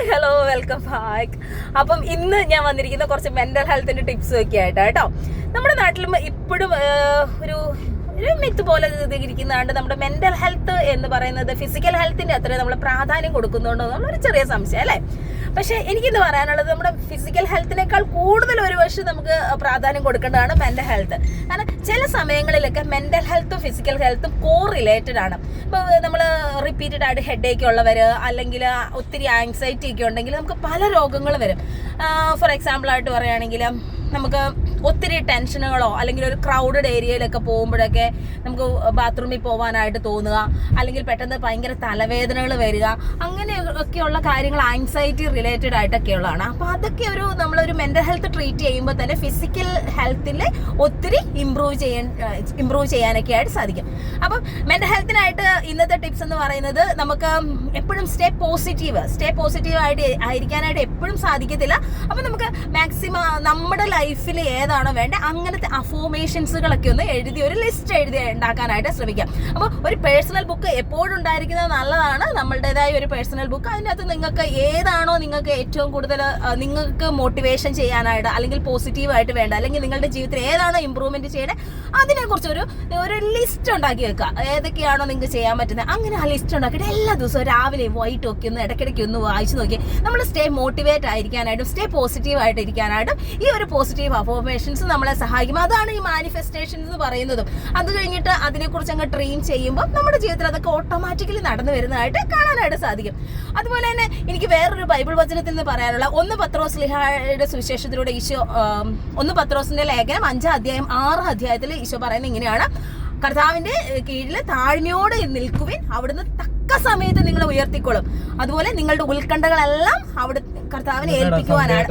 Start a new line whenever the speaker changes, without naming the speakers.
Hi hello welcome back. അപ്പം ഇന്ന് ഞാൻ വന്നിരിക്കുന്ന കുറച്ച് മെന്റൽ ഹെൽത്തിന്റെ ടിപ്സ് ഒക്കെ ആയിട്ടാണ് കേട്ടോ. നമ്മുടെ നാട്ടിലും ഇപ്പോഴും ഒരു മിത്ത് പോലെ ഇരിക്കുന്നതാണ് നമ്മുടെ മെന്റൽ ഹെൽത്ത് എന്ന് പറയുന്നത് ഫിസിക്കൽ ഹെൽത്തിന്റെ അത്രയും നമ്മൾ പ്രാധാന്യം കൊടുക്കുന്നുണ്ടോ എന്നുള്ളൊരു ചെറിയ സംശയം അല്ലേ. പക്ഷെ എനിക്കിന്ന് പറയാനുള്ളത് നമ്മുടെ ഫിസിക്കൽ ഹെൽത്തിനേക്കാൾ കൂടുതൽ ഒരു വർഷം നമുക്ക് പ്രാധാന്യം കൊടുക്കേണ്ടതാണ് മെന്റൽ ഹെൽത്ത്. കാരണം ചില സമയങ്ങളിലൊക്കെ മെന്റൽ ഹെൽത്തും ഫിസിക്കൽ ഹെൽത്തും റിലേറ്റഡ് ആണ്. ഇപ്പോൾ നമ്മൾ റിപ്പീറ്റഡ് ആയിട്ട് ഹെഡേക്ക് ഉള്ളവർ അല്ലെങ്കിൽ ഒത്തിരി ആങ്സൈറ്റി ഒക്കെ ഉണ്ടെങ്കിൽ നമുക്ക് പല രോഗങ്ങൾ വരും. ഫോർ എക്സാമ്പിൾ ആയിട്ട് പറയുകയാണെങ്കിൽ നമുക്ക് ഒത്തിരി ടെൻഷനുകളോ അല്ലെങ്കിൽ ഒരു ക്രൗഡഡ് ഏരിയയിലൊക്കെ പോകുമ്പോഴൊക്കെ നമുക്ക് ബാത്റൂമിൽ പോകാനായിട്ട് തോന്നുക, അല്ലെങ്കിൽ പെട്ടെന്ന് ഭയങ്കര തലവേദനകൾ വരിക, അങ്ങനെയൊക്കെയുള്ള കാര്യങ്ങൾ ആങ്സൈറ്റി റിലേറ്റഡ് ആയിട്ടൊക്കെയുള്ളതാണ്. അപ്പോൾ അതൊക്കെ നമ്മളൊരു മെൻ്റൽ ഹെൽത്ത് ട്രീറ്റ് ചെയ്യുമ്പോൾ തന്നെ ഫിസിക്കൽ ഹെൽത്തിൽ ഒത്തിരി ഇമ്പ്രൂവ് ചെയ്യാനൊക്കെ ആയിട്ട് സാധിക്കും. അപ്പം മെൻ്റൽ ഹെൽത്തിനായിട്ട് ഇന്നത്തെ ടിപ്സ് എന്ന് പറയുന്നത് നമുക്ക് എപ്പോഴും സ്റ്റേ പോസിറ്റീവ് ആയിട്ട് ആയിരിക്കാനായിട്ട് എപ്പോഴും സാധിക്കത്തില്ല. അപ്പം നമുക്ക് മാക്സിമം നമ്മുടെ ലൈഫിൽ ഏതാണോ വേണ്ടത് അങ്ങനത്തെ അഫോർമേഷൻസുകളൊക്കെ ഒന്ന് ഒരു ലിസ്റ്റ് എഴുതി ഉണ്ടാക്കാനായിട്ട് ശ്രമിക്കാം. അപ്പോൾ ഒരു പേഴ്സണൽ ബുക്ക് എപ്പോഴും ഉണ്ടായിരിക്കുന്നത് നല്ലതാണ്, നമ്മളുടേതായ ഒരു പേഴ്സണൽ ബുക്ക്. അതിനകത്ത് നിങ്ങൾക്ക് ഏതാണോ നിങ്ങൾക്ക് ഏറ്റവും കൂടുതൽ നിങ്ങൾക്ക് മോട്ടിവേഷൻ ചെയ്യാനായിട്ട് അല്ലെങ്കിൽ പോസിറ്റീവായിട്ട് വേണ്ട, അല്ലെങ്കിൽ നിങ്ങളുടെ ജീവിതത്തിൽ ഏതാണോ ഇമ്പ്രൂവ്മെന്റ് ചെയ്യേണ്ടത് അതിനെക്കുറിച്ച് ഒരു ലിസ്റ്റ് ഉണ്ടാക്കി വെക്കുക. ഏതൊക്കെയാണോ നിങ്ങൾക്ക് ചെയ്യാൻ പറ്റുന്നത് അങ്ങനെ ആ ലിസ്റ്റ് ഉണ്ടാക്കിയിട്ട് എല്ലാ ദിവസവും രാവിലെയും വൈകിട്ടും ഒക്കെ ഒന്ന് ഇടയ്ക്കിടയ്ക്ക് ഒന്ന് വായിച്ചു നോക്കി നമ്മൾ സ്റ്റേ മോട്ടിവേറ്റ് ആയിരിക്കാനായിട്ടും സ്റ്റേ പോസിറ്റീവ് ആയിട്ട് ഇരിക്കാനായിട്ടും ഈ ഒരു പോസിറ്റീവ് അഫോർമേഷൻസ് നമ്മളെ സഹായിക്കും. അതാണ് ഈ മാനിഫെസ്റ്റേഷൻ എന്ന് പറയുന്നതും. അത് കഴിഞ്ഞിട്ട് അതിനെക്കുറിച്ച് അങ്ങ് ഡ്രീം ചെയ്യുമ്പോൾ നമ്മുടെ ജീവിതത്തിൽ അതൊക്കെ ഓട്ടോമാറ്റിക്കലി നടന്നു വരുന്നതായിട്ട് കാണാനായിട്ട് സാധിക്കും. അതുപോലെ തന്നെ എനിക്ക് വേറൊരു ബൈബിൾ വചനത്തിൽ നിന്ന് പറയാനുള്ള 1 പത്രോസ് സുവിശേഷത്തിലൂടെ ഈശോ 1 പത്രോസിന്റെ ലേഖനം 5 അധ്യായം 6 അധ്യായത്തിൽ ഈശോ പറയുന്നത് ഇങ്ങനെയാണ്: കർത്താവിന്റെ കീഴിൽ താഴ്മയോടെ നിൽക്കുവിൻ, അവിടുന്ന് തക്ക സമയത്ത് നിങ്ങളെ ഉയർത്തിക്കൊള്ളും. അതുപോലെ നിങ്ങളുടെ ഉത്കണ്ഠകളെല്ലാം അവിടെ കർത്താവിനെ ഏൽപ്പിക്കുവാനാണ്.